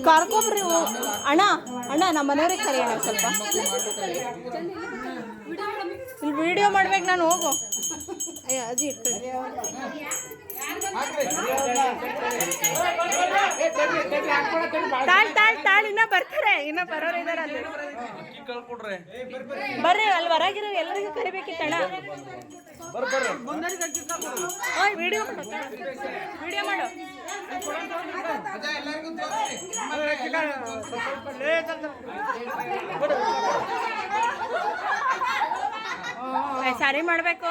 ಕರ್ಕೊಬ್ರಿ ಅಣ್ಣ ಅಣ್ಣ ನಮ್ಮ ಮನೆಯವ್ರಿಗೆ ಕರಿ ಅಣ್ಣ ಸ್ವಲ್ಪ ಇಲ್ಲಿ ವಿಡಿಯೋ ಮಾಡ್ಬೇಕು ನಾನು ಹೋಗು ಅಯ್ಯ ಅಜ್ಜಿ ಇಟ್ಕೊಳ್ಳಿ ತಾಳ್ ಇನ್ನ ಬರ್ತಾರೆ ಇನ್ನ ಬರೋರು ಇದಾರೆ ಅಲ್ಲಿ ಬರ್ರಿ ಅಲ್ಲಿ ಹೊರಗಿರೋ ಎಲ್ಲರಿಗೂ ಕರಿಬೇಕಿತ್ತಣ್ಣ ವಿಡಿಯೋ ಮಾಡು ಸಾರಿ ಮಾಡ್ಬೇಕು